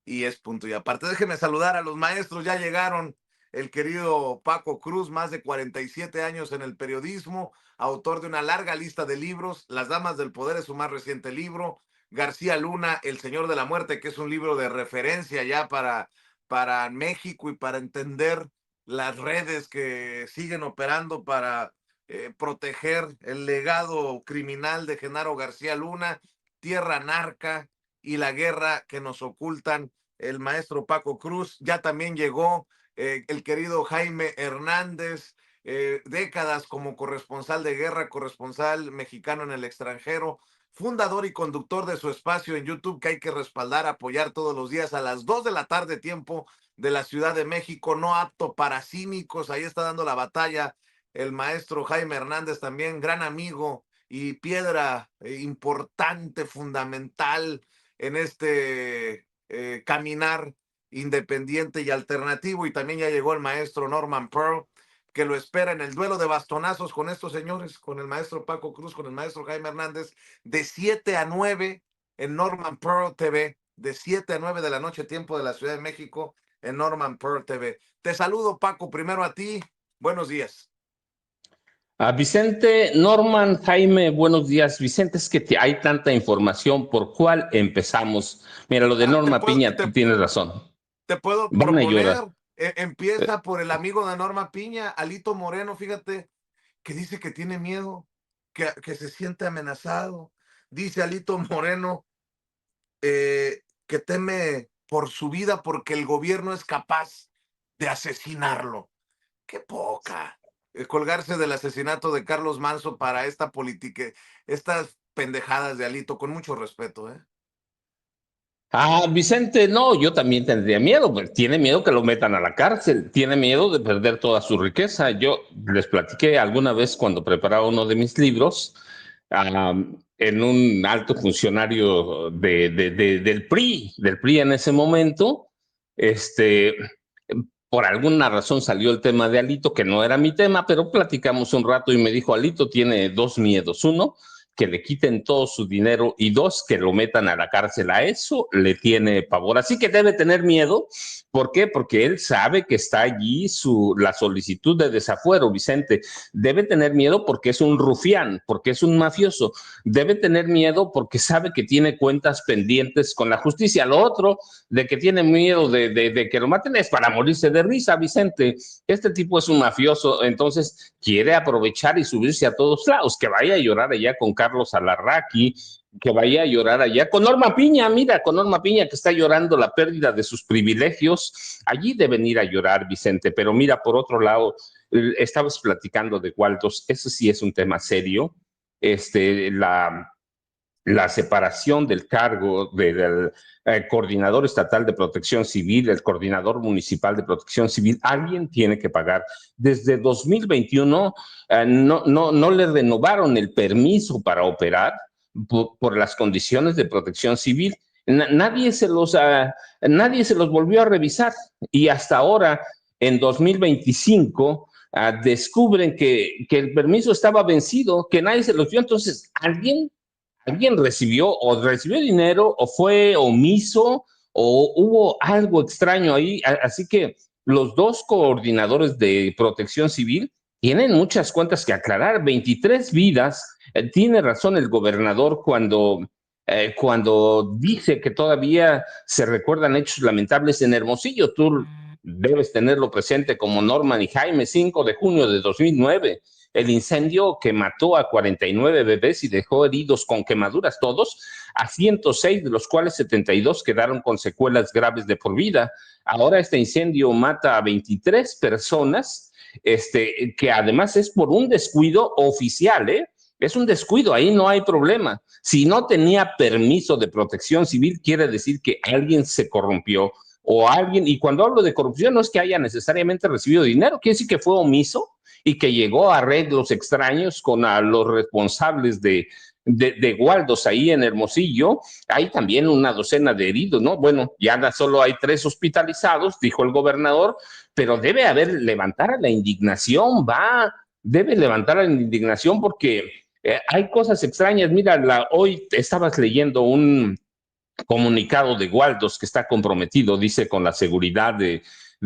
y es punto y aparte. Déjeme saludar a los maestros, ya llegaron. El querido Paco Cruz, más de 47 años en el periodismo, autor de una larga lista de libros. Las Damas del Poder es su más reciente libro. García Luna, El Señor de la Muerte, que es un libro de referencia ya para México y para entender las redes que siguen operando para proteger el legado criminal de Genaro García Luna, Tierra Narca y la guerra que nos ocultan. El maestro Paco Cruz ya también llegó. El querido Jaime Hernández, décadas como corresponsal de guerra, corresponsal mexicano en el extranjero, fundador y conductor de su espacio en YouTube que hay que respaldar, apoyar todos los días a las 2 de la tarde, tiempo de la Ciudad de México, no apto para cínicos. Ahí está dando la batalla el maestro Jaime Hernández, también gran amigo y piedra importante, fundamental en este caminar independiente y alternativo. Y también ya llegó el maestro Norman Pearl, que lo espera en el duelo de bastonazos con estos señores, con el maestro Paco Cruz, con el maestro Jaime Hernández, de 7 a 9 en Norman Pearl TV, de 7 a 9 de la noche, tiempo de la Ciudad de México, en Norman Pearl TV. Te saludo, Paco, primero a ti. Buenos días. A Vicente, Norman, Jaime, buenos días. Vicente, es que hay tanta información, ¿por cuál empezamos? Mira, lo de Ah, Norma Piña, tú tienes razón. te puedo Van a proponer, llorar. empieza por el amigo de Norma Piña, Alito Moreno, fíjate, que dice que tiene miedo, que se siente amenazado. Dice Alito Moreno que teme por su vida porque el gobierno es capaz de asesinarlo. ¡Qué poca! Colgarse del asesinato de Carlos Manso para esta política, estas pendejadas de Alito, con mucho respeto, ¿eh? Ah, Vicente, no, yo también tendría miedo, pues tiene miedo que lo metan a la cárcel, tiene miedo de perder toda su riqueza. Yo les platiqué alguna vez cuando preparaba uno de mis libros, en un alto funcionario del PRI en ese momento, este, por alguna razón salió el tema de Alito, que no era mi tema, pero platicamos un rato y me dijo, Alito tiene dos miedos. Uno, que le quiten todo su dinero y dos, que lo metan a la cárcel. A eso le tiene pavor. Así que debe tener miedo. ¿Por qué? Porque él sabe que está allí la solicitud de desafuero, Vicente. Debe tener miedo porque es un rufián, porque es un mafioso. Debe tener miedo porque sabe que tiene cuentas pendientes con la justicia. Lo otro, de que tiene miedo de que lo maten, es para morirse de risa, Vicente. Este tipo es un mafioso, entonces quiere aprovechar y subirse a todos lados, que vaya a llorar allá con Carlos Alarraqui, que vaya a llorar allá con Norma Piña, mira, con Norma Piña que está llorando la pérdida de sus privilegios, allí deben ir a llorar, Vicente, pero mira, por otro lado, estabas platicando de Waldos, eso sí es un tema serio, la separación del cargo del coordinador estatal de protección civil, el coordinador municipal de protección civil, alguien tiene que pagar. Desde 2021 no le renovaron el permiso para operar por las condiciones de protección civil. Nadie se los volvió a revisar y hasta ahora, en 2025, descubren que el permiso estaba vencido, que nadie se los dio. Entonces, alguien recibió dinero o fue omiso o hubo algo extraño ahí. Así que los dos coordinadores de protección civil tienen muchas cuentas que aclarar. 23 vidas. Tiene razón el gobernador cuando dice que todavía se recuerdan hechos lamentables en Hermosillo. Tú debes tenerlo presente como Norman y Jaime, 5 de junio de 2009, el incendio que mató a 49 bebés y dejó heridos con quemaduras todos, a 106, de los cuales 72 quedaron con secuelas graves de por vida. Ahora este incendio mata a 23 personas, que además es por un descuido oficial, ¿eh? Es un descuido, ahí no hay problema. Si no tenía permiso de protección civil, quiere decir que alguien se corrompió o alguien, y cuando hablo de corrupción no es que haya necesariamente recibido dinero, quiere decir que fue omiso y que llegó a arreglos extraños con los responsables de Waldos ahí en Hermosillo. Hay también una docena de heridos, ¿no? Bueno, ya solo hay 3 hospitalizados, dijo el gobernador, pero debe levantar la indignación, debe levantar la indignación porque hay cosas extrañas. Mira, hoy estabas leyendo comunicado de Waldos que está comprometido, dice, con la seguridad de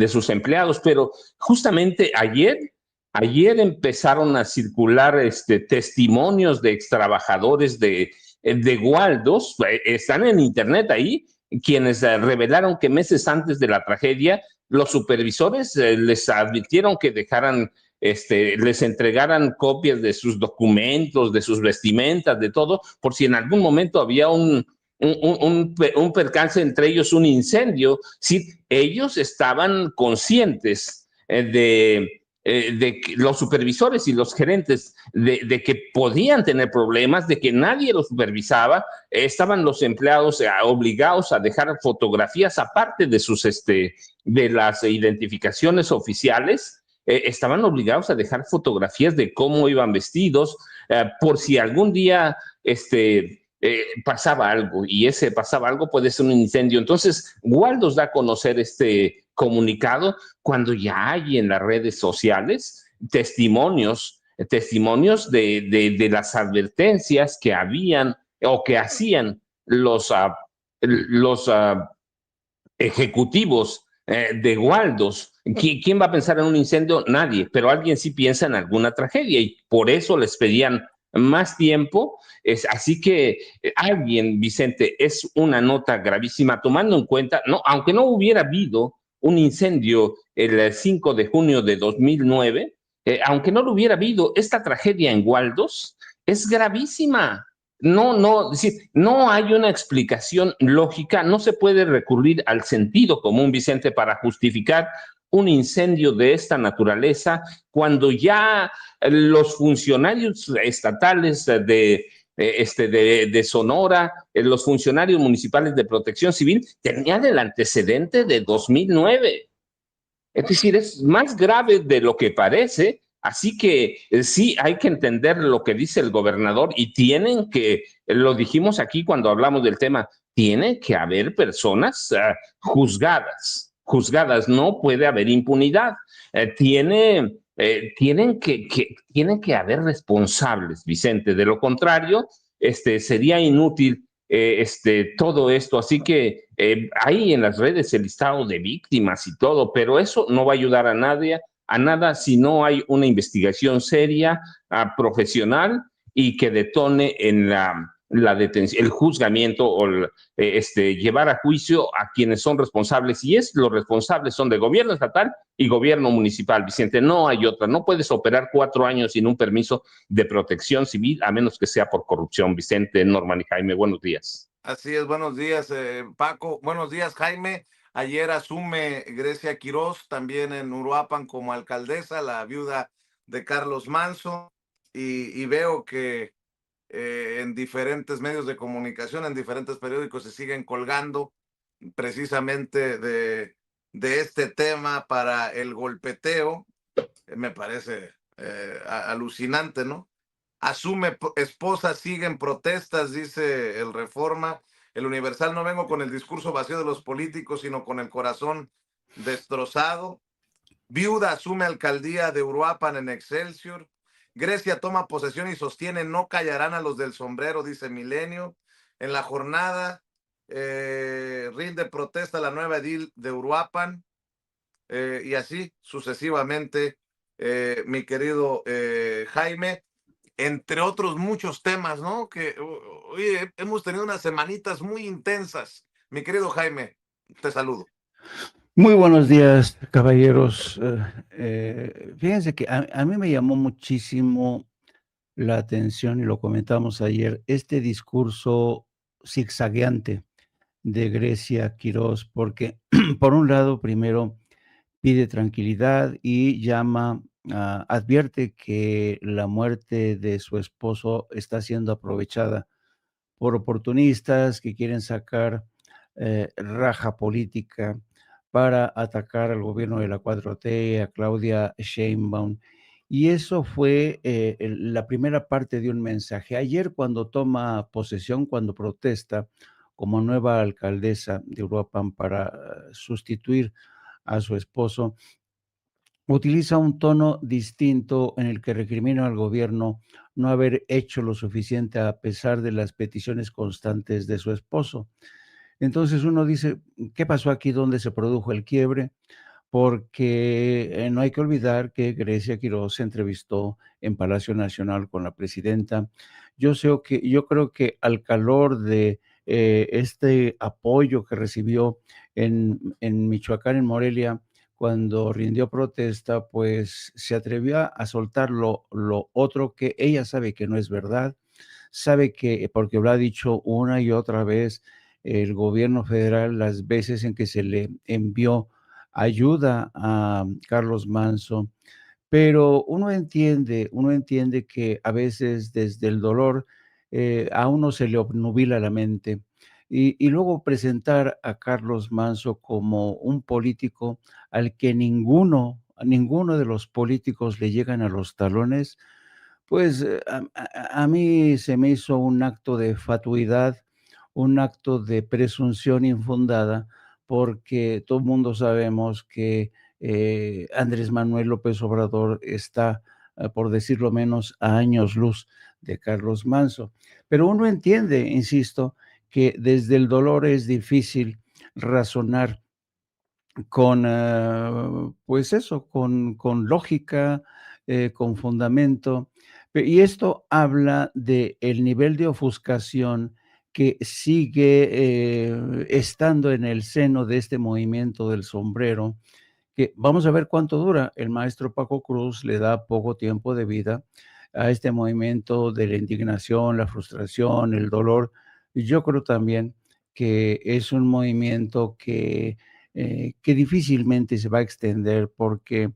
sus empleados, pero justamente ayer empezaron a circular testimonios de extrabajadores de Waldos, están en internet ahí, quienes revelaron que meses antes de la tragedia, los supervisores les advirtieron que dejaran, les entregaran copias de sus documentos, de sus vestimentas, de todo, por si en algún momento había un percance, entre ellos un incendio. Sí, ellos estaban conscientes de que los supervisores y los gerentes de que podían tener problemas, de que nadie los supervisaba. Estaban los empleados obligados a dejar fotografías aparte de las identificaciones oficiales. Estaban obligados a dejar fotografías de cómo iban vestidos, por si algún día pasaba algo, y ese pasaba algo puede ser un incendio. Entonces, Waldos da a conocer este comunicado cuando ya hay en las redes sociales testimonios de las advertencias que habían o que hacían los ejecutivos de Waldos. ¿Quién va a pensar en un incendio? Nadie, pero alguien sí piensa en alguna tragedia, y por eso les pedían más tiempo. Así que alguien, Vicente, es una nota gravísima, tomando en cuenta, no, aunque no hubiera habido un incendio el 5 de junio de 2009, aunque no lo hubiera habido, esta tragedia en Waldos es gravísima. Es decir, no hay una explicación lógica, no se puede recurrir al sentido común, Vicente, para justificar un incendio de esta naturaleza, cuando ya los funcionarios estatales de Sonora, los funcionarios municipales de Protección Civil, tenían el antecedente de 2009. Es decir, es más grave de lo que parece. Así que sí, hay que entender lo que dice el gobernador, y tienen que, lo dijimos aquí cuando hablamos del tema, tiene que haber personas juzgadas, no puede haber impunidad. Tienen que haber responsables, Vicente. De lo contrario, sería inútil todo esto. Así que hay en las redes el listado de víctimas y todo, pero eso no va a ayudar a nada si no hay una investigación seria, profesional, y que detone en la detención, el juzgamiento, o llevar a juicio a quienes son responsables. Y los responsables son de gobierno estatal y gobierno municipal, Vicente. No hay otra. No puedes operar 4 años sin un permiso de protección civil, a menos que sea por corrupción. Vicente, Norman y Jaime, buenos días. Así es, buenos días, Paco. Buenos días, Jaime. Ayer asume Grecia Quirós, también en Uruapan, como alcaldesa, la viuda de Carlos Manso, y veo que en diferentes medios de comunicación, en diferentes periódicos, se siguen colgando precisamente de este tema para el golpeteo. Me parece alucinante, ¿no? Asume esposa, siguen protestas, dice el Reforma. El Universal: no vengo con el discurso vacío de los políticos, sino con el corazón destrozado. Viuda asume alcaldía de Uruapan en Excelsior. Grecia toma posesión y sostiene: no callarán a los del sombrero, dice Milenio. En la jornada rinde protesta la nueva edil de Uruapan, y así sucesivamente, mi querido Jaime, entre otros muchos temas, ¿no? Que oye, hemos tenido unas semanitas muy intensas. Mi querido Jaime, te saludo. Muy buenos días, caballeros. Fíjense que a mí me llamó muchísimo la atención, y lo comentamos ayer, este discurso zigzagueante de Grecia Quirós, porque por un lado, primero pide tranquilidad y advierte que la muerte de su esposo está siendo aprovechada por oportunistas que quieren sacar raja política para atacar al gobierno de la 4T, a Claudia Sheinbaum. Y eso fue la primera parte de un mensaje. Ayer, cuando toma posesión, cuando protesta como nueva alcaldesa de Uruapan para sustituir a su esposo, utiliza un tono distinto en el que recrimina al gobierno no haber hecho lo suficiente a pesar de las peticiones constantes de su esposo. Entonces uno dice, ¿qué pasó aquí? ¿Dónde se produjo el quiebre? Porque no hay que olvidar que Grecia Quiroz se entrevistó en Palacio Nacional con la presidenta. Yo creo que al calor de este apoyo que recibió en Michoacán, en Morelia, cuando rindió protesta, pues se atrevió a soltar lo otro que ella sabe que no es verdad, sabe que, porque lo ha dicho una y otra vez el gobierno federal, las veces en que se le envió ayuda a Carlos Manso, pero uno entiende que a veces desde el dolor a uno se le obnubila la mente. Y luego presentar a Carlos Manso como un político al que a ninguno de los políticos le llegan a los talones, pues, a mí se me hizo un acto de fatuidad, un acto de presunción infundada, porque todo el mundo sabemos que, Andrés Manuel López Obrador está, por decirlo menos, a años luz de Carlos Manso. Pero uno entiende, insisto, que desde el dolor es difícil razonar con, pues eso, con lógica, con fundamento. Y esto habla de el nivel de ofuscación que sigue, estando en el seno de este movimiento del sombrero, que vamos a ver cuánto dura. El maestro Paco Cruz le da poco tiempo de vida a este movimiento de la indignación, la frustración, el dolor. Y yo creo también que es un movimiento que difícilmente se va a extender, porque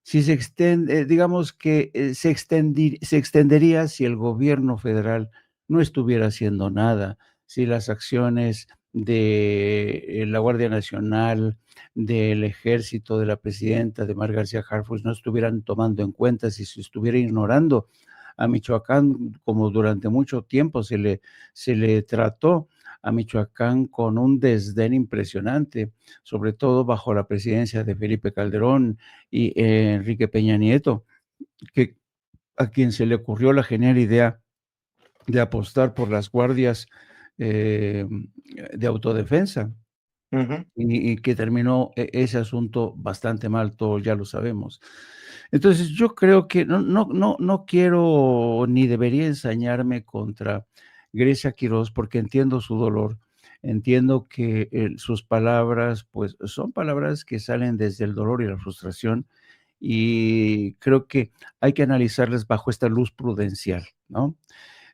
si se extiende, digamos que se extendería si el gobierno federal no estuviera haciendo nada, si las acciones de la Guardia Nacional, del Ejército, de la presidenta, de Mar García Harfuch, no estuvieran tomando en cuenta, si se estuviera ignorando a Michoacán, como durante mucho tiempo se le trató a Michoacán con un desdén impresionante, sobre todo bajo la presidencia de Felipe Calderón y Enrique Peña Nieto, que a quien se le ocurrió la genial idea de apostar por las guardias eh, de autodefensa. Ujú. Y que terminó ese asunto bastante mal, todos ya lo sabemos. Entonces, yo creo que no quiero ni debería ensañarme contra Grecia Quiroz, porque entiendo su dolor, entiendo que, sus palabras, pues, son palabras que salen desde el dolor y la frustración, y creo que hay que analizarlas bajo esta luz prudencial, ¿no?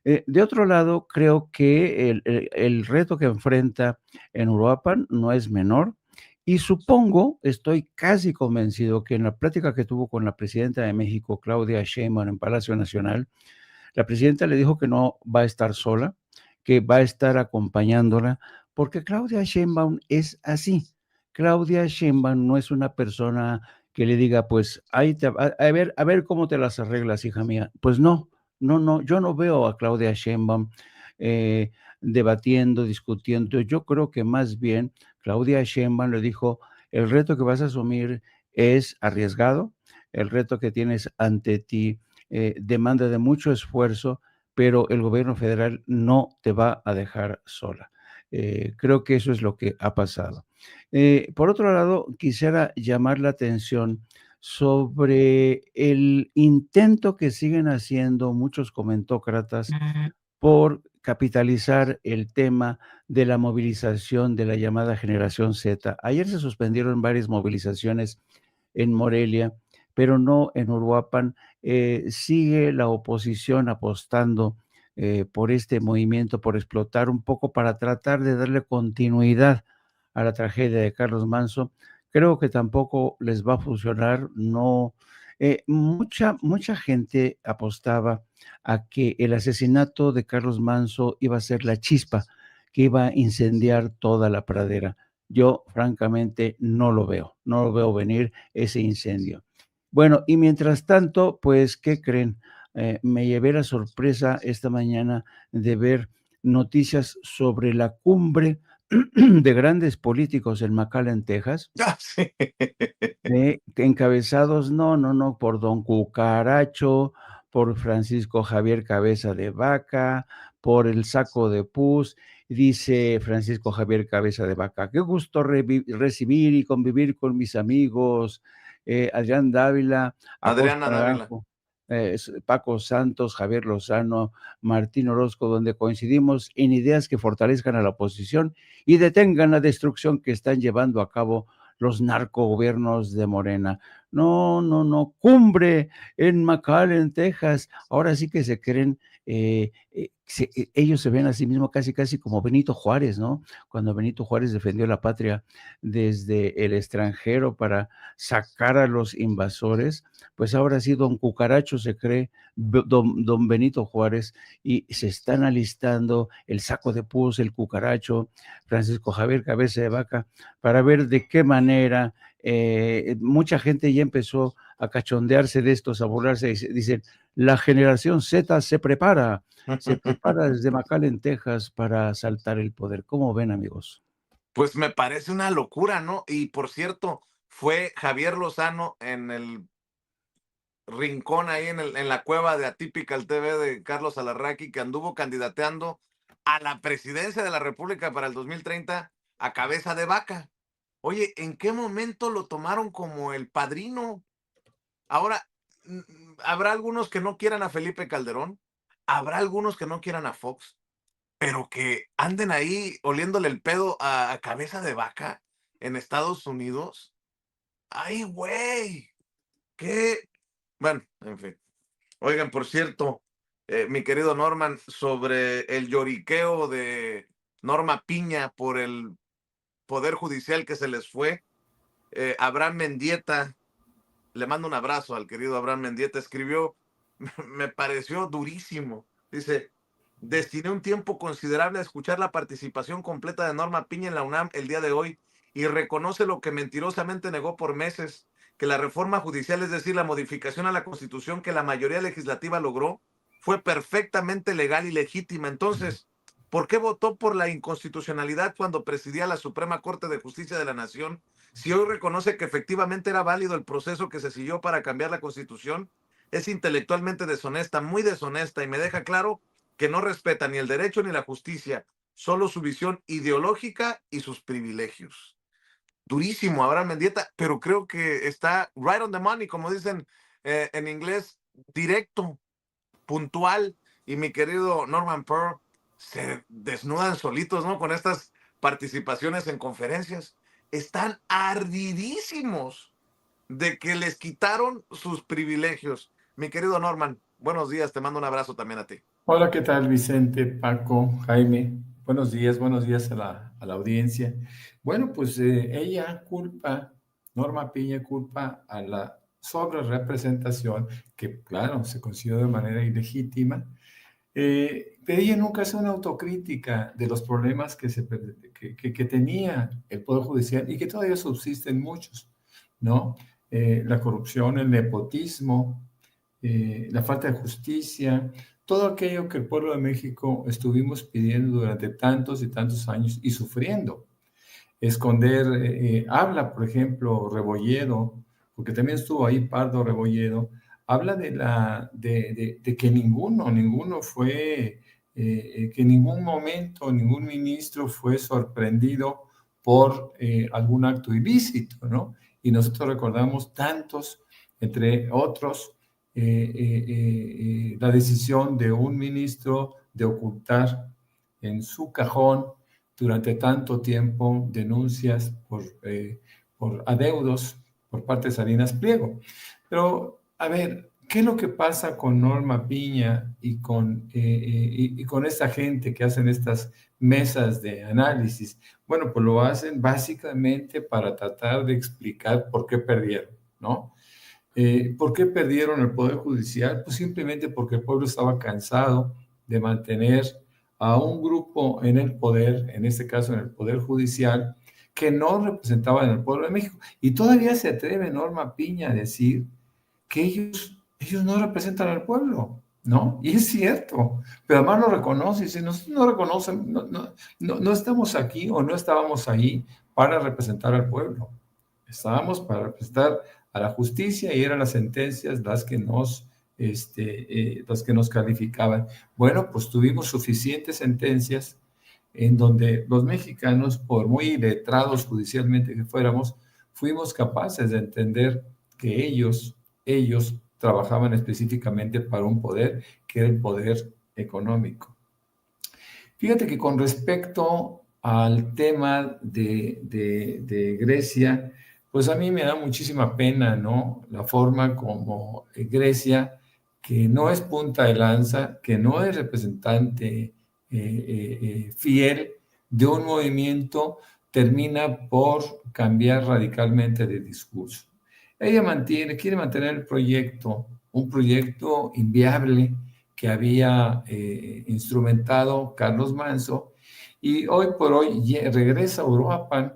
De otro lado, creo que el reto que enfrenta en Uruapan no es menor, y supongo, estoy casi convencido que en la plática que tuvo con la presidenta de México, Claudia Sheinbaum, en Palacio Nacional, la presidenta le dijo que no va a estar sola, que va a estar acompañándola, porque Claudia Sheinbaum es así. Claudia Sheinbaum no es una persona que le diga, pues, ahí te va, a ver cómo te las arreglas, hija mía. Pues no, no, yo no veo a Claudia Sheinbaum eh, debatiendo, discutiendo. Yo creo que más bien Claudia Sheinbaum le dijo, el reto que vas a asumir es arriesgado, el reto que tienes ante ti demanda de mucho esfuerzo, pero el gobierno federal no te va a dejar sola. Creo que eso es lo que ha pasado. Por otro lado, quisiera llamar la atención sobre el intento que siguen haciendo muchos comentócratas por capitalizar el tema de la movilización de la llamada generación Z. Ayer se suspendieron varias movilizaciones en Morelia, pero no en Uruapan. Sigue la oposición apostando por este movimiento, por explotar un poco para tratar de darle continuidad a la tragedia de Carlos Manso. Creo que tampoco les va a funcionar. No, mucha gente apostaba a que el asesinato de Carlos Manso iba a ser la chispa que iba a incendiar toda la pradera. Yo francamente no lo veo venir ese incendio. Bueno, y mientras tanto, pues, ¿qué creen? Me llevé la sorpresa esta mañana de ver noticias sobre la cumbre de grandes políticos en McAllen, Texas, Ah, sí. encabezados, no, por Don Cucaracho, por Francisco Javier Cabeza de Vaca, por el Saco de Pus, Dice Francisco Javier Cabeza de Vaca, qué gusto recibir y convivir con mis amigos. Adrián Dávila, Acosta Adriana Dávila. Naranjo, Paco Santos, Javier Lozano, Martín Orozco, donde coincidimos en ideas que fortalezcan a la oposición y detengan la destrucción que están llevando a cabo los narcogobiernos de Morena. No, no, no, cumbre en McAllen, Texas. Ahora sí que se creen, ellos se ven a sí mismos casi, casi como Benito Juárez, ¿no? Cuando Benito Juárez defendió la patria desde el extranjero para sacar a los invasores, pues ahora sí, don Cucaracho se cree don Benito Juárez y se están alistando el Saco de Pus, el Cucaracho, Francisco Javier Cabeza de Vaca, para ver de qué manera mucha gente ya empezó a cachondearse de estos, a burlarse, dicen, la generación Z se prepara desde McAllen, Texas, para asaltar el poder. ¿Cómo ven, amigos? Pues me parece una locura, ¿no? Y por cierto, fue Javier Lozano en el rincón ahí en la cueva de Atypical TV de Carlos Alarraqui, que anduvo candidateando a la presidencia de la República para el 2030 a Cabeza de Vaca. Oye, ¿en qué momento lo tomaron como el padrino? Ahora, habrá algunos que no quieran a Felipe Calderón, habrá algunos que no quieran a Fox, pero que anden ahí oliéndole el pedo a Cabeza de Vaca en Estados Unidos. ¡Ay, güey! ¿Qué? Bueno, en fin. Oigan, por cierto, mi querido Norman, sobre el lloriqueo de Norma Piña por el Poder Judicial que se les fue, Abraham Mendieta, le mando un abrazo al querido Abraham Mendieta, escribió, me pareció durísimo. Dice, destiné un tiempo considerable a escuchar la participación completa de Norma Piña en la UNAM el día de hoy y reconoce lo que mentirosamente negó por meses, que la reforma judicial, es decir, la modificación a la Constitución que la mayoría legislativa logró, fue perfectamente legal y legítima. Entonces, ¿por qué votó por la inconstitucionalidad cuando presidía la Suprema Corte de Justicia de la Nación? Si hoy reconoce que efectivamente era válido el proceso que se siguió para cambiar la Constitución, es intelectualmente deshonesta, muy deshonesta, y me deja claro que no respeta ni el derecho ni la justicia, solo su visión ideológica y sus privilegios. Durísimo Abraham Mendieta, pero creo que está right on the money, como dicen en inglés, directo, puntual. Y mi querido Norman Pearl, se desnudan solitos, ¿no? Con estas participaciones en conferencias. Están ardidísimos de que les quitaron sus privilegios. Mi querido Norman, buenos días, te mando un abrazo también a ti. Hola, ¿qué tal, Vicente, Paco, Jaime? Buenos días a la audiencia. Bueno, pues ella culpa, Norma Piña culpa a la sobrerepresentación, que claro, se consiguió de manera ilegítima, pero ella nunca hace una autocrítica de los problemas que tenía el Poder Judicial y que todavía subsisten muchos, ¿no? La corrupción, el nepotismo, la falta de justicia, todo aquello que el pueblo de México estuvimos pidiendo durante tantos y tantos años y sufriendo. Esconder, habla, por ejemplo, Rebolledo, porque también estuvo ahí Pardo Rebolledo, habla de que ninguno fue, que en ningún momento ningún ministro fue sorprendido por algún acto ilícito, ¿no? Y nosotros recordamos tantos, entre otros, la decisión de un ministro de ocultar en su cajón durante tanto tiempo denuncias por adeudos por parte de Salinas Pliego. Pero, a ver, ¿qué es lo que pasa con Norma Piña y con esta gente que hacen estas mesas de análisis? Bueno, pues lo hacen básicamente para tratar de explicar por qué perdieron, ¿no? ¿Por qué perdieron el Poder Judicial? Pues simplemente porque el pueblo estaba cansado de mantener a un grupo en el poder, en este caso en el Poder Judicial, que no representaban al pueblo de México. Y todavía se atreve Norma Piña a decir que ellos no representan al pueblo, ¿no? Y es cierto, pero además lo reconoce y dice, nosotros no reconocen, no estamos aquí o no estábamos ahí para representar al pueblo. Estábamos para representar a la justicia y eran las sentencias las que nos calificaban. Bueno, pues tuvimos suficientes sentencias en donde los mexicanos, por muy letrados judicialmente que fuéramos, fuimos capaces de entender que ellos trabajaban específicamente para un poder, que era el poder económico. Fíjate que con respecto al tema de Grecia, pues a mí me da muchísima pena, ¿no? La forma como Grecia, que no es punta de lanza, que no es representante fiel de un movimiento, termina por cambiar radicalmente de discurso. Ella quiere mantener el proyecto, un proyecto inviable que había instrumentado Carlos Manso, y hoy por hoy regresa a Uruapan,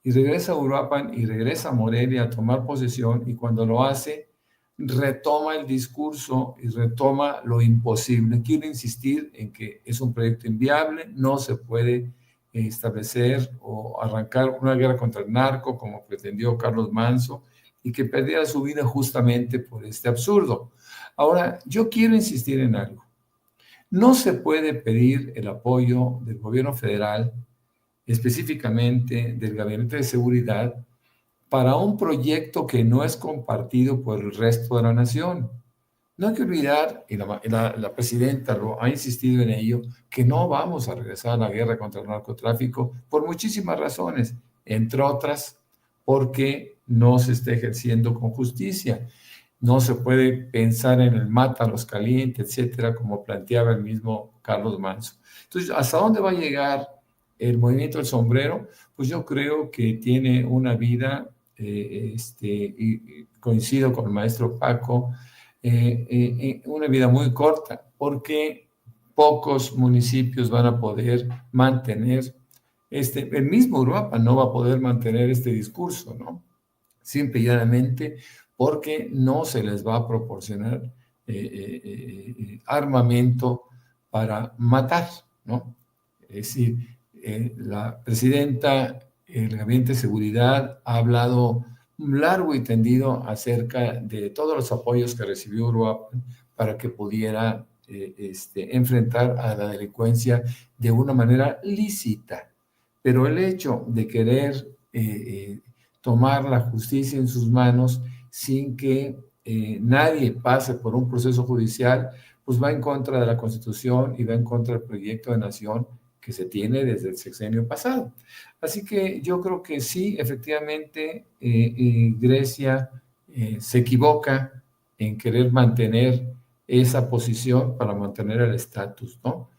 y regresa a Morelia a tomar posesión, y cuando lo hace, retoma el discurso y retoma lo imposible. Quiero insistir en que es un proyecto inviable, no se puede establecer o arrancar una guerra contra el narco como pretendió Carlos Manso, y que perdiera su vida justamente por este absurdo. Ahora, yo quiero insistir en algo. No se puede pedir el apoyo del gobierno federal, específicamente del Gabinete de Seguridad, para un proyecto que no es compartido por el resto de la nación. No hay que olvidar, y la presidenta lo ha insistido en ello, que no vamos a regresar a la guerra contra el narcotráfico por muchísimas razones, entre otras, porque no se está ejerciendo con justicia. No se puede pensar en el mátalos caliente, etcétera, como planteaba el mismo Carlos Manso. Entonces, ¿hasta dónde va a llegar el movimiento del sombrero? Pues yo creo que tiene una vida, y coincido con el maestro Paco, una vida muy corta, porque pocos municipios van a poder mantener el mismo Uruapan no va a poder mantener este discurso, ¿no? Simple y llanamente porque no se les va a proporcionar armamento para matar, ¿no? Es decir, la presidenta, el Gabinete de Seguridad ha hablado largo y tendido acerca de todos los apoyos que recibió Uruapan para que pudiera enfrentar a la delincuencia de una manera lícita. Pero el hecho de querer tomar la justicia en sus manos sin que nadie pase por un proceso judicial, pues va en contra de la Constitución y va en contra del proyecto de nación que se tiene desde el sexenio pasado. Así que yo creo que sí, efectivamente, Grecia se equivoca en querer mantener esa posición para mantener el estatus, ¿no?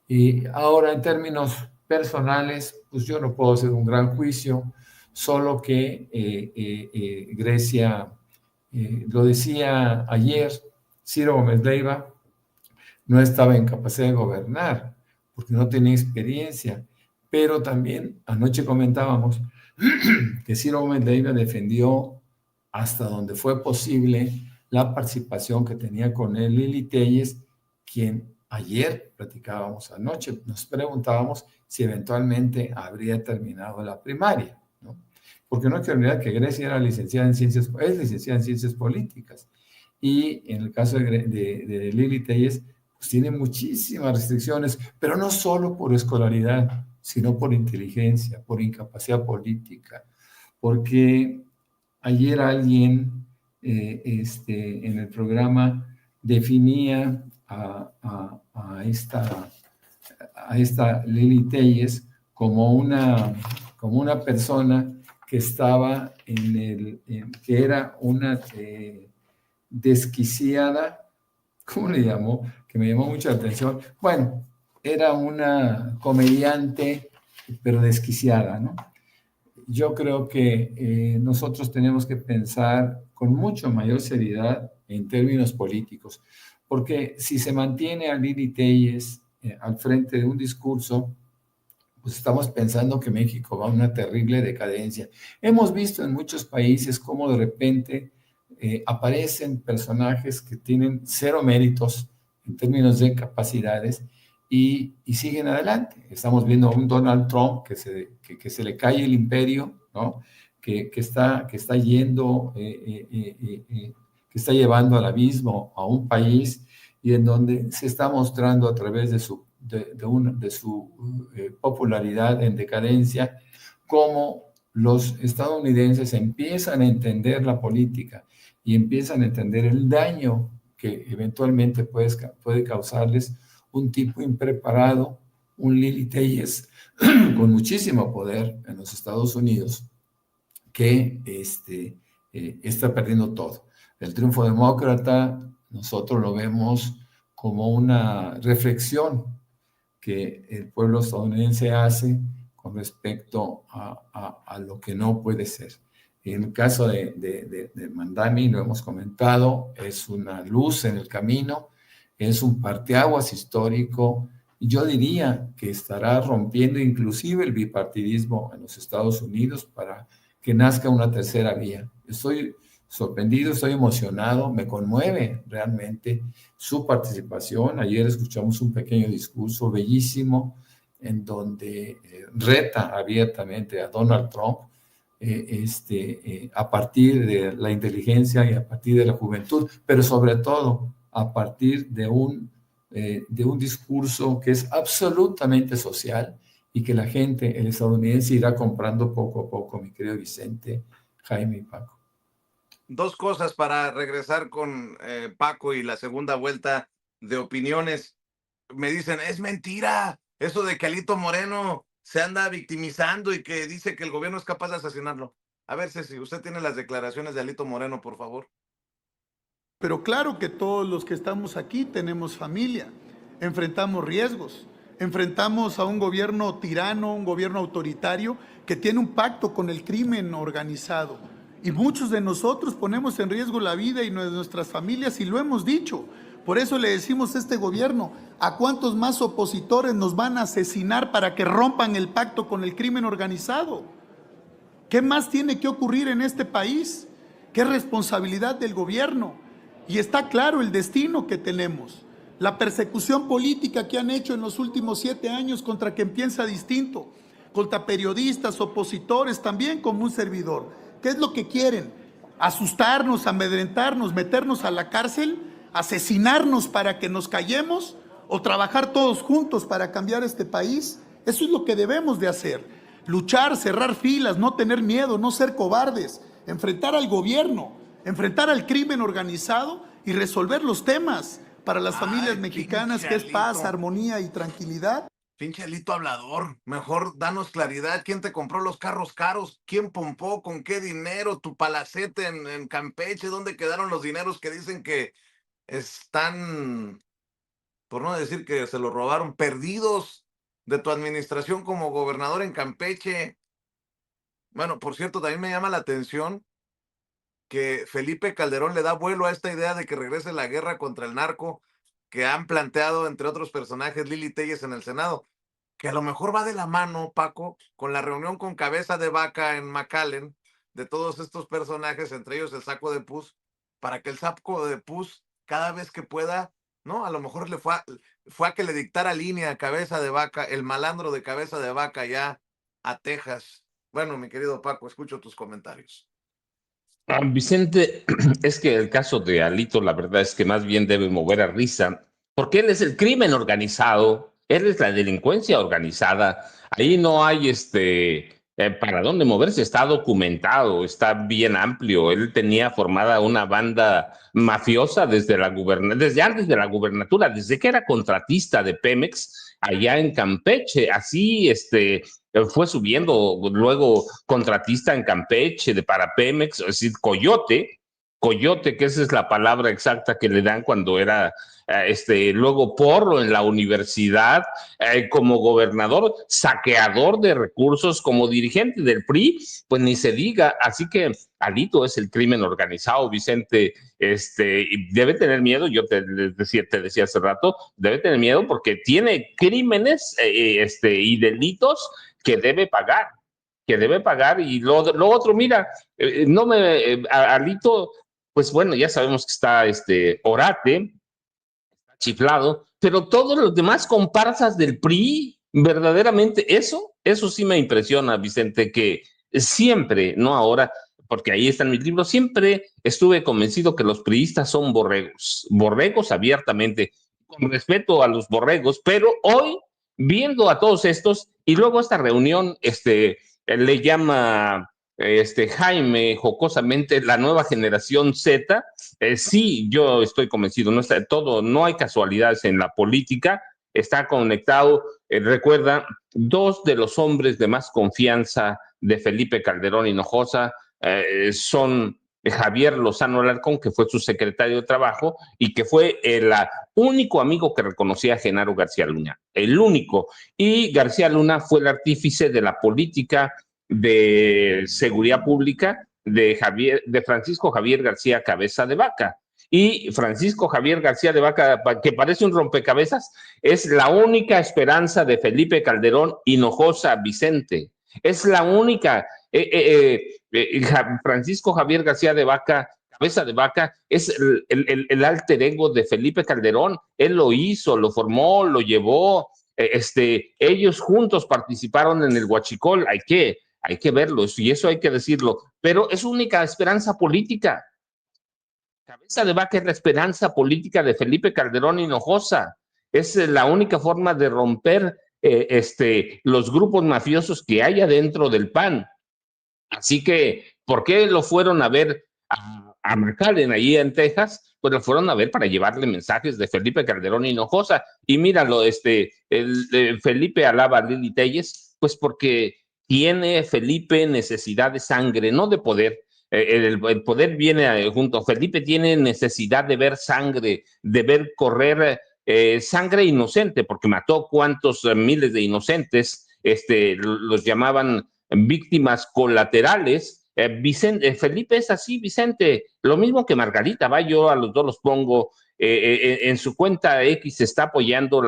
Y ahora, en términos personales, pues yo no puedo hacer un gran juicio, solo que Grecia, lo decía ayer, Ciro Gómez Leiva no estaba en capacidad de gobernar, porque no tenía experiencia, pero también anoche comentábamos que Ciro Gómez Leiva defendió hasta donde fue posible la participación que tenía con él Lili Téllez, quien ayer platicábamos anoche, nos preguntábamos si eventualmente habría terminado la primaria, ¿no? Porque no hay que olvidar que Grecia era licenciada en ciencias, es licenciada en ciencias políticas, y en el caso de Lili Téllez, pues tiene muchísimas restricciones, pero no solo por escolaridad, sino por inteligencia, por incapacidad política, porque ayer alguien en el programa definía a esta Lili Téllez como una persona que estaba que era una desquiciada, ¿cómo le llamó? Que me llamó mucha atención. Bueno, era una comediante, pero desquiciada, ¿no? Yo creo que nosotros tenemos que pensar con mucho mayor seriedad en términos políticos, porque si se mantiene a Lili Téllez al frente de un discurso, pues estamos pensando que México va a una terrible decadencia. Hemos visto en muchos países cómo de repente aparecen personajes que tienen cero méritos en términos de capacidades y siguen adelante. Estamos viendo a un Donald Trump que se le cae el imperio, ¿no? que está llevando al abismo a un país y en donde se está mostrando a través de de su popularidad en decadencia, cómo los estadounidenses empiezan a entender la política y empiezan a entender el daño que eventualmente puede causarles un tipo impreparado, un Lili Telles con muchísimo poder en los Estados Unidos, que está perdiendo todo. El triunfo demócrata nosotros lo vemos como una reflexión que el pueblo estadounidense hace con respecto a lo que no puede ser. En el caso de Mamdani, lo hemos comentado, es una luz en el camino, es un parteaguas histórico. Yo diría que estará rompiendo inclusive el bipartidismo en los Estados Unidos para que nazca una tercera vía. Estoy sorprendido, estoy emocionado, me conmueve realmente su participación. Ayer escuchamos un pequeño discurso bellísimo en donde reta abiertamente a Donald Trump a partir de la inteligencia y a partir de la juventud, pero sobre todo a partir de un discurso que es absolutamente social y que la gente, el estadounidense, irá comprando poco a poco, mi querido Vicente, Jaime y Paco. Dos cosas para regresar con Paco y la segunda vuelta de opiniones. Me dicen, es mentira eso de que Alito Moreno se anda victimizando y que dice que el gobierno es capaz de asesinarlo. A ver, Ceci, usted tiene las declaraciones de Alito Moreno, por favor. Pero claro que todos los que estamos aquí tenemos familia, enfrentamos riesgos, enfrentamos a un gobierno tirano, un gobierno autoritario que tiene un pacto con el crimen organizado. Y muchos de nosotros ponemos en riesgo la vida y nuestras familias, y lo hemos dicho. Por eso le decimos a este gobierno, ¿a cuántos más opositores nos van a asesinar para que rompan el pacto con el crimen organizado? ¿Qué más tiene que ocurrir en este país? ¿Qué responsabilidad del gobierno? Y está claro el destino que tenemos. La persecución política que han hecho en los últimos 7 años contra quien piensa distinto, contra periodistas, opositores, también como un servidor. ¿Qué es lo que quieren? ¿Asustarnos, amedrentarnos, meternos a la cárcel, asesinarnos para que nos callemos o trabajar todos juntos para cambiar este país? Eso es lo que debemos de hacer. Luchar, cerrar filas, no tener miedo, no ser cobardes, enfrentar al gobierno, enfrentar al crimen organizado y resolver los temas para las familias mexicanas, que es paz, armonía y tranquilidad. Pinche Alito hablador, mejor danos claridad. ¿Quién te compró los carros caros? ¿Quién pompó? ¿Con qué dinero? ¿Tu palacete en Campeche? ¿Dónde quedaron los dineros que dicen que están, por no decir que se los robaron, perdidos de tu administración como gobernador en Campeche? Bueno, por cierto, también me llama la atención que Felipe Calderón le da vuelo a esta idea de que regrese la guerra contra el narco que han planteado, entre otros personajes, Lili Telles en el Senado, que a lo mejor va de la mano, Paco, con la reunión con Cabeza de Vaca en McAllen, de todos estos personajes, entre ellos el Saco de Pus, para que el Saco de Pus, cada vez que pueda, ¿no? A lo mejor fue a que le dictara línea a Cabeza de Vaca, el malandro de Cabeza de Vaca ya a Texas. Bueno, mi querido Paco, escucho tus comentarios. Vicente, es que el caso de Alito, la verdad es que más bien debe mover a risa, porque él es el crimen organizado, él es la delincuencia organizada. Ahí no hay para dónde moverse, está documentado, está bien amplio. Él tenía formada una banda mafiosa desde antes de la gubernatura, desde que era contratista de Pemex allá en Campeche. Así fue subiendo, luego contratista en Campeche para Pemex, es decir, coyote, que esa es la palabra exacta que le dan cuando era luego porro en la universidad, como gobernador, saqueador de recursos, como dirigente del PRI, pues ni se diga. Así que Alito es el crimen organizado, Vicente, y debe tener miedo. Yo te decía hace rato, debe tener miedo porque tiene crímenes y delitos que debe pagar. Y lo otro, mira, Alito, pues bueno, ya sabemos que está orate, chiflado, pero todos los demás comparsas del PRI, verdaderamente, eso sí me impresiona, Vicente, que siempre, no ahora, porque ahí está en mi libro, siempre estuve convencido que los priistas son borregos abiertamente. con respeto a los borregos, pero hoy, viendo a todos estos, y luego esta reunión, le llama Jaime jocosamente la nueva generación Z. Sí, yo estoy convencido, no está todo, no hay casualidades en la política, está conectado. Recuerda, dos de los hombres de más confianza de Felipe Calderón Hinojosa son Javier Lozano Alarcón, que fue su secretario de Trabajo y que fue el único amigo que reconocía a Genaro García Luna, el único. Y García Luna fue el artífice de la política de seguridad pública de Francisco Javier García Cabeza de Vaca. Y Francisco Javier García de Vaca, que parece un rompecabezas, es la única esperanza de Felipe Calderón Hinojosa Vicente. Es la única. Francisco Javier García de Vaca, Cabeza de Vaca, es el alter ego de Felipe Calderón. Él lo hizo, lo formó, lo llevó. Ellos juntos participaron en el Huachicol. Hay que verlo, y eso hay que decirlo. Pero es única esperanza política. Cabeza de Vaca es la esperanza política de Felipe Calderón Hinojosa. Es la única forma de romper los grupos mafiosos que hay adentro del PAN. Así que, ¿por qué lo fueron a ver a McAllen ahí en Texas? Pues lo fueron a ver para llevarle mensajes de Felipe Calderón Hinojosa. Y míralo, Felipe alaba a Lili Telles, pues porque tiene Felipe necesidad de sangre, no de poder. El poder viene junto. Felipe tiene necesidad de ver sangre, de ver correr sangre inocente, porque mató cuantos miles de inocentes, los llamaban víctimas colaterales. Felipe es así, Vicente, lo mismo que Margarita, yo a los dos los pongo en su cuenta X, está apoyando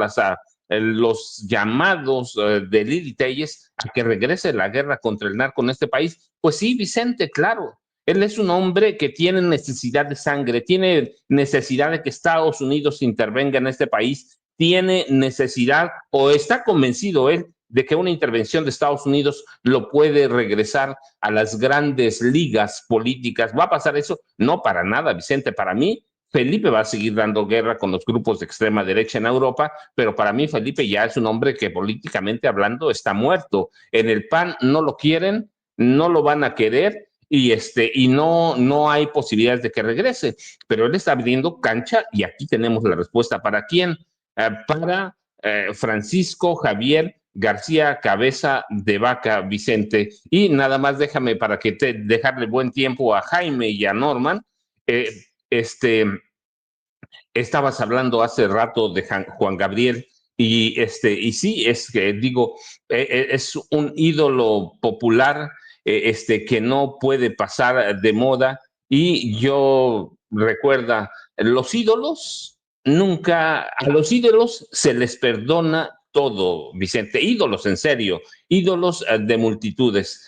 los llamados de Lili Telles a que regrese la guerra contra el narco en este país. Pues sí, Vicente, claro. Él es un hombre que tiene necesidad de sangre, tiene necesidad de que Estados Unidos intervenga en este país, tiene necesidad, o está convencido él, de que una intervención de Estados Unidos lo puede regresar a las grandes ligas políticas. ¿Va a pasar eso? No, para nada, Vicente. Para mí, Felipe va a seguir dando guerra con los grupos de extrema derecha en Europa, pero para mí Felipe ya es un hombre que políticamente hablando está muerto. En el PAN no lo quieren, no lo van a querer, y no hay posibilidades de que regrese, pero él está abriendo cancha y aquí tenemos la respuesta. ¿Para quién? Para Francisco Javier García Cabeza de Vaca, Vicente. Y nada más déjame para que dejarle buen tiempo a Jaime y a Norman. Estabas hablando hace rato de Juan Gabriel y sí, es que digo, es un ídolo popular que no puede pasar de moda. Y yo recuerda, a los ídolos se les perdona todo, Vicente. Ídolos, en serio, ídolos de multitudes.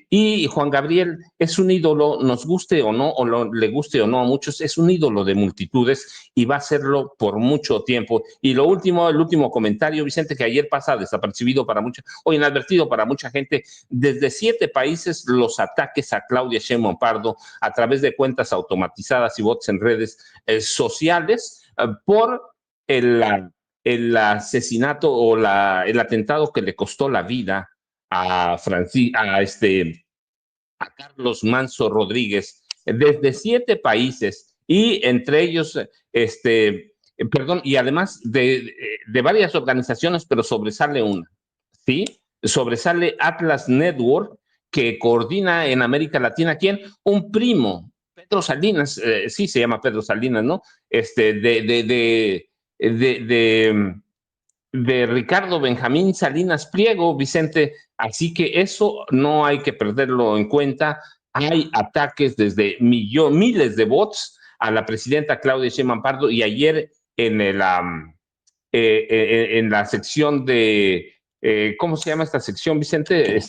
Y Juan Gabriel es un ídolo, nos guste o no, le guste o no a muchos, es un ídolo de multitudes y va a serlo por mucho tiempo. Y el último comentario, Vicente, que ayer pasa desapercibido para muchos, o inadvertido para mucha gente, desde 7 países los ataques a Claudia Sheinbaum Pardo a través de cuentas automatizadas y bots en redes sociales por el asesinato o el atentado que le costó la vida a Carlos Manso Rodríguez, desde 7 países, y entre ellos, y además de varias organizaciones, pero sobresale una, ¿sí? Sobresale Atlas Network, que coordina en América Latina, ¿quién? Un primo, Pedro Salinas, sí se llama Pedro Salinas, ¿no? De Ricardo Benjamín Salinas Pliego, Vicente. Así que eso no hay que perderlo en cuenta. Hay ataques desde miles de bots a la presidenta Claudia Sheinbaum Pardo, y ayer en la sección de, ¿cómo se llama esta sección, Vicente? ¿El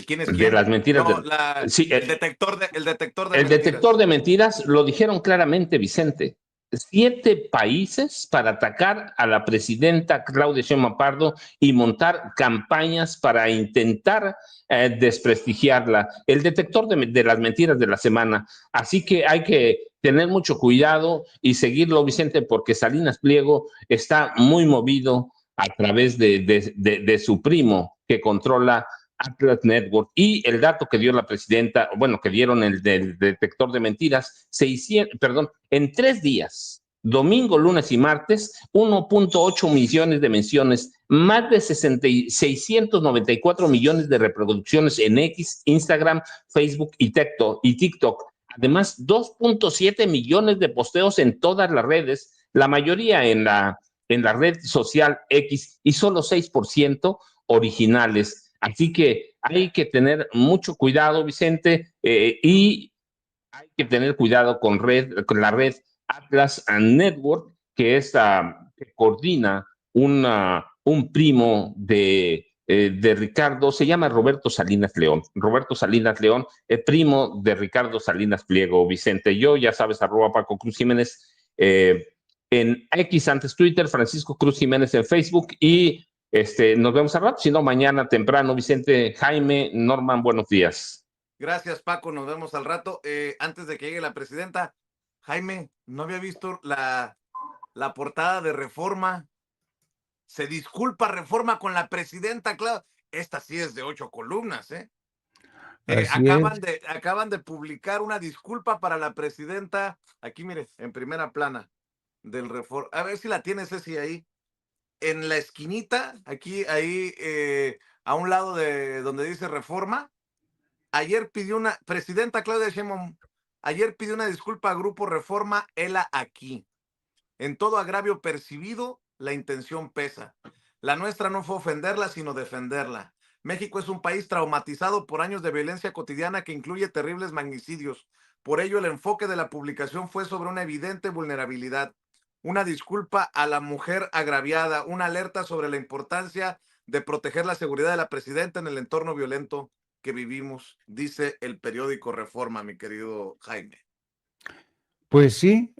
quién es quién? De las mentiras. No, sí, el detector de el mentiras. Detector de mentiras lo dijeron claramente, Vicente. 7 países para atacar a la presidenta Claudia Sheinbaum Pardo y montar campañas para intentar desprestigiarla. El detector de las mentiras de la semana. Así que hay que tener mucho cuidado y seguirlo, Vicente, porque Salinas Pliego está muy movido a través de su primo que controla Atlas Network. Y el dato que dio la presidenta, bueno, que dieron el del detector de mentiras, en 3 días, domingo, lunes y martes, 1.8 millones de menciones, más de 694 millones de reproducciones en X, Instagram, Facebook y TikTok. Además, 2.7 millones de posteos en todas las redes, la mayoría en la red social X y solo 6% originales. Así que hay que tener mucho cuidado, Vicente, y hay que tener cuidado con la red Atlas Network, que que coordina un primo de Ricardo, se llama Roberto Salinas León. Roberto Salinas León, primo de Ricardo Salinas Pliego, Vicente. Yo, ya sabes, @Paco Cruz Jiménez en X, antes Twitter, Francisco Cruz Jiménez en Facebook, y nos vemos al rato, si no, mañana temprano. Vicente, Jaime, Norman, buenos días. Gracias, Paco. Nos vemos al rato. Antes de que llegue la presidenta, Jaime, no había visto la portada de Reforma. Se disculpa Reforma con la presidenta, claro. Esta sí es de 8 columnas, ¿eh? Así es. Acaban de publicar una disculpa para la presidenta. Aquí, mire, en primera plana del Reforma. A ver si la tienes, Ceci, ahí. En la esquinita, aquí, ahí, a un lado de donde dice Reforma. Ayer pidió presidenta Claudia Sheinbaum, ayer pidió una disculpa a Grupo Reforma, hela aquí. En todo agravio percibido, la intención pesa. La nuestra no fue ofenderla, sino defenderla. México es un país traumatizado por años de violencia cotidiana que incluye terribles magnicidios. Por ello, el enfoque de la publicación fue sobre una evidente vulnerabilidad. Una disculpa a la mujer agraviada, una alerta sobre la importancia de proteger la seguridad de la presidenta en el entorno violento que vivimos, dice el periódico Reforma, mi querido Jaime. Pues sí,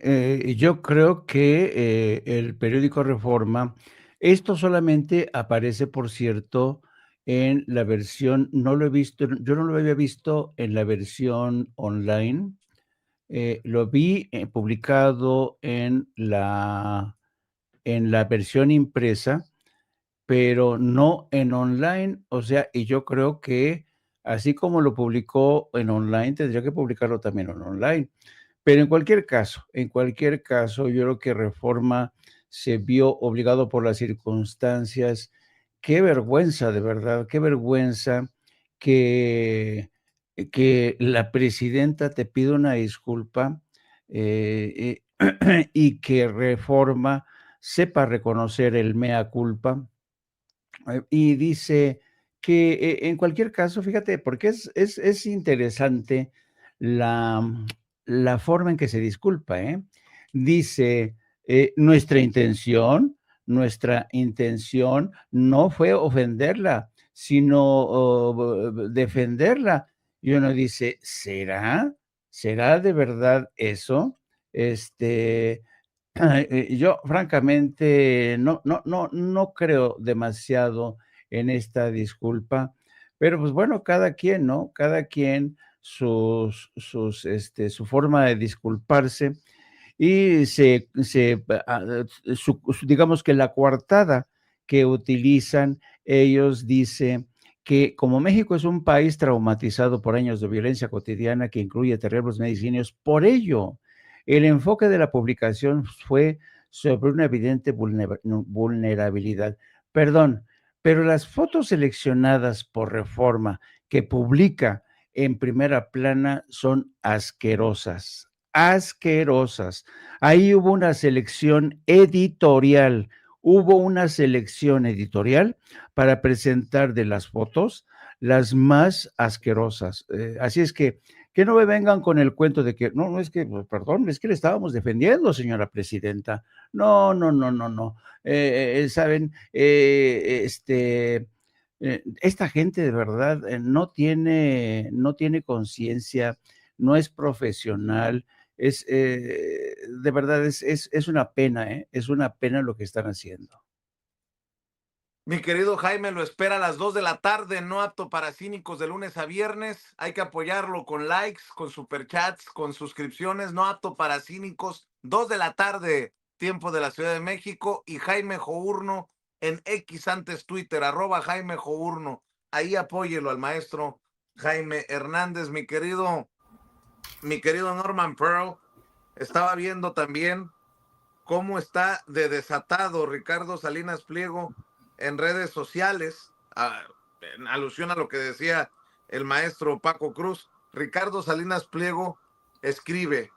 yo creo que el periódico Reforma, esto solamente aparece, por cierto, en la versión, no lo he visto, yo no lo había visto en la versión online, lo vi publicado en la versión impresa, pero no en online. O sea, y yo creo que así como lo publicó en online, tendría que publicarlo también en online. Pero en cualquier caso, yo creo que Reforma se vio obligado por las circunstancias. Qué vergüenza, de verdad, qué vergüenza que la presidenta te pida una disculpa, y que Reforma sepa reconocer el mea culpa. Y dice que en cualquier caso, fíjate, porque es interesante la forma en que se disculpa, ¿eh? Dice, nuestra intención no fue ofenderla, sino defenderla. Y uno dice, ¿será? ¿Será de verdad eso? Este, yo francamente no creo demasiado en esta disculpa, pero pues bueno, cada quien, ¿no? Cada quien su forma de disculparse, y digamos que la coartada que utilizan ellos dice que como México es un país traumatizado por años de violencia cotidiana que incluye terribles medicinos, por ello el enfoque de la publicación fue sobre una evidente vulnerabilidad. Perdón, pero las fotos seleccionadas por Reforma que publica en primera plana son asquerosas, asquerosas. Ahí hubo una selección editorial, para presentar de las fotos las más asquerosas. Así es que no me vengan con el cuento de que, no, es que, pues, perdón, es que le estábamos defendiendo, señora presidenta. No, no, no, no, no. Saben, esta gente de verdad no tiene conciencia, no es profesional. De verdad, es una pena, es una pena lo que están haciendo. Mi querido Jaime, lo espera a las 2 de la tarde, no apto para cínicos, de lunes a viernes. Hay que apoyarlo con likes, con superchats, con suscripciones, no apto para cínicos. 2 de la tarde, tiempo de la Ciudad de México. Y Jaime Journo en X, antes Twitter, @Jaime Journo. Ahí apóyelo al maestro Jaime Hernández. Mi querido Norman Pearl, estaba viendo también cómo está de desatado Ricardo Salinas Pliego en redes sociales, en alusión a lo que decía el maestro Paco Cruz. Ricardo Salinas Pliego escribe: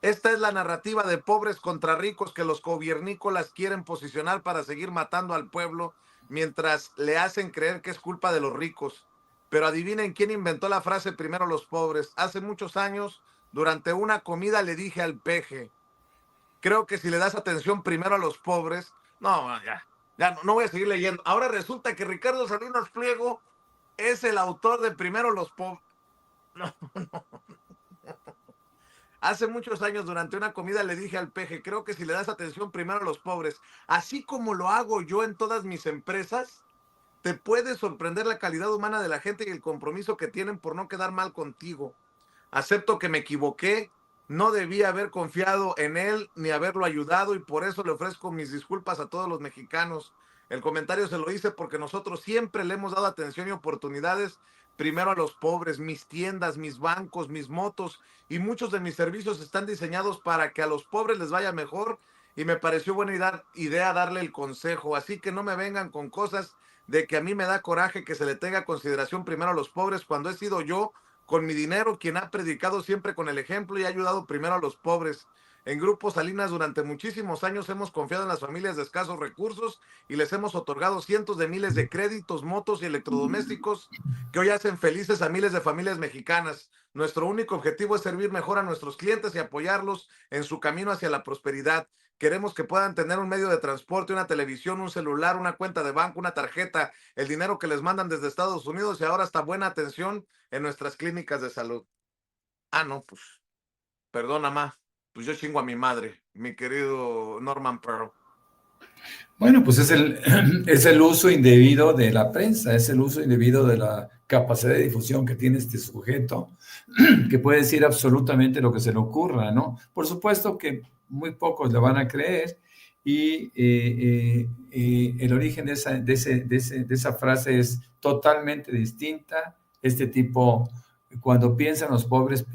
esta es la narrativa de pobres contra ricos que los gobiernícolas quieren posicionar para seguir matando al pueblo mientras le hacen creer que es culpa de los ricos. Pero adivinen quién inventó la frase primero los pobres. Hace muchos años, durante una comida, le dije al peje: creo que si le das atención primero a los pobres, no, ya no voy a seguir leyendo. Ahora resulta que Ricardo Salinas Pliego es el autor de Primero los pobres. No. Hace muchos años, durante una comida, le dije al peje: creo que si le das atención primero a los pobres, así como lo hago yo en todas mis empresas, te puede sorprender la calidad humana de la gente y el compromiso que tienen por no quedar mal contigo. Acepto que me equivoqué, no debía haber confiado en él ni haberlo ayudado, y por eso le ofrezco mis disculpas a todos los mexicanos. El comentario se lo hice porque nosotros siempre le hemos dado atención y oportunidades primero a los pobres. Mis tiendas, mis bancos, mis motos y muchos de mis servicios están diseñados para que a los pobres les vaya mejor, y me pareció buena idea darle el consejo. Así que no me vengan con cosas de que a mí me da coraje que se le tenga consideración primero a los pobres, cuando he sido yo, con mi dinero, quien ha predicado siempre con el ejemplo y ha ayudado primero a los pobres. En Grupo Salinas durante muchísimos años hemos confiado en las familias de escasos recursos y les hemos otorgado cientos de miles de créditos, motos y electrodomésticos que hoy hacen felices a miles de familias mexicanas. Nuestro único objetivo es servir mejor a nuestros clientes y apoyarlos en su camino hacia la prosperidad. Queremos que puedan tener un medio de transporte, una televisión, un celular, una cuenta de banco, una tarjeta, el dinero que les mandan desde Estados Unidos y ahora hasta buena atención en nuestras clínicas de salud. No, pues, perdona, ma. Pues yo chingo a mi madre, mi querido Norman Pearl. Bueno, pues es el uso indebido de la prensa, es el uso indebido de la capacidad de difusión que tiene este sujeto, que puede decir absolutamente lo que se le ocurra, ¿no? Por supuesto que muy pocos le van a creer, y el origen de esa frase es totalmente distinta. Este tipo, cuando piensa en los pobres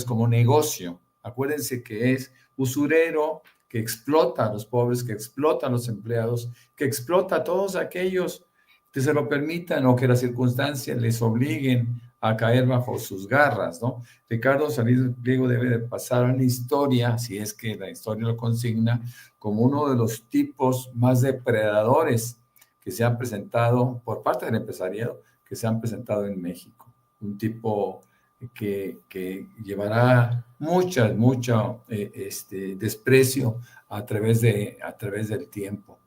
como negocio. Acuérdense que es usurero, que explota a los pobres, que explota a los empleados, que explota a todos aquellos que se lo permitan o que las circunstancias les obliguen a caer bajo sus garras, ¿no? Ricardo Salinas Pliego debe de pasar a la historia, si es que la historia lo consigna, como uno de los tipos más depredadores que se han presentado por parte del empresariado, que se han presentado en México. Un tipo que llevará mucho desprecio a través del tiempo.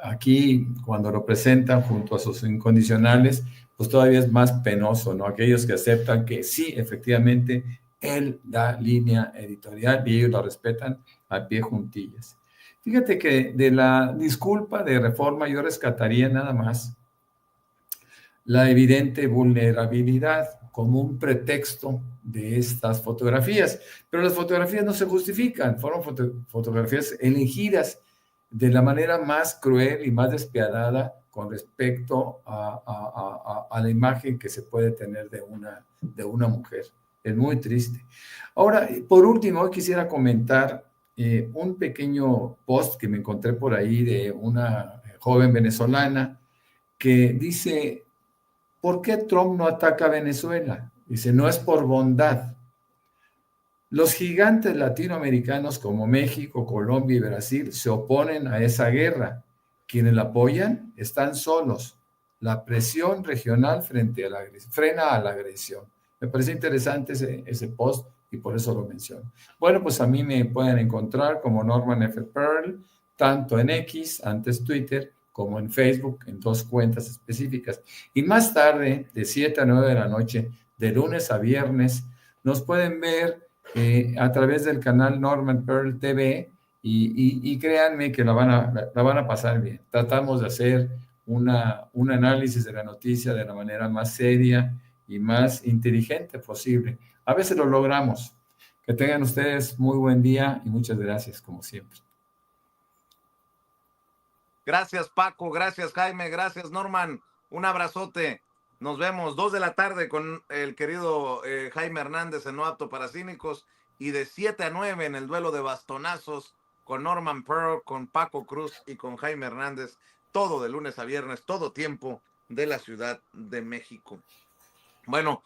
Aquí, cuando lo presentan junto a sus incondicionales, pues todavía es más penoso, ¿no? Aquellos que aceptan que sí, efectivamente, él da línea editorial y ellos la respetan a pie juntillas. Fíjate que de la disculpa de Reforma yo rescataría nada más la evidente vulnerabilidad como un pretexto de estas fotografías. Pero las fotografías no se justifican, fueron fotografías elegidas de la manera más cruel y más despiadada con respecto a la imagen que se puede tener de una mujer. Es muy triste. Ahora, por último, quisiera comentar un pequeño post que me encontré por ahí de una joven venezolana que dice: ¿por qué Trump no ataca a Venezuela? Dice: no es por bondad. Los gigantes latinoamericanos como México, Colombia y Brasil se oponen a esa guerra. Quienes la apoyan están solos. La presión regional frena a la agresión. Me parece interesante ese post y por eso lo menciono. Bueno, pues a mí me pueden encontrar como Norman F. Pearl, tanto en X, antes Twitter, como en Facebook, en 2 cuentas específicas. Y más tarde, de 7 a 9 de la noche, de lunes a viernes, nos pueden ver a través del canal Norman Pearl TV y créanme que la van a pasar bien. Tratamos de hacer un análisis de la noticia de la manera más seria y más inteligente posible. A veces lo logramos. Que tengan ustedes muy buen día y muchas gracias, como siempre. Gracias, Paco. Gracias, Jaime. Gracias, Norman. Un abrazote. Nos vemos 2 de la tarde con el querido Jaime Hernández en No Apto para Cínicos y de 7 a 9 en el duelo de bastonazos con Norman Pearl, con Paco Cruz y con Jaime Hernández. Todo de lunes a viernes, todo tiempo de la Ciudad de México. Bueno,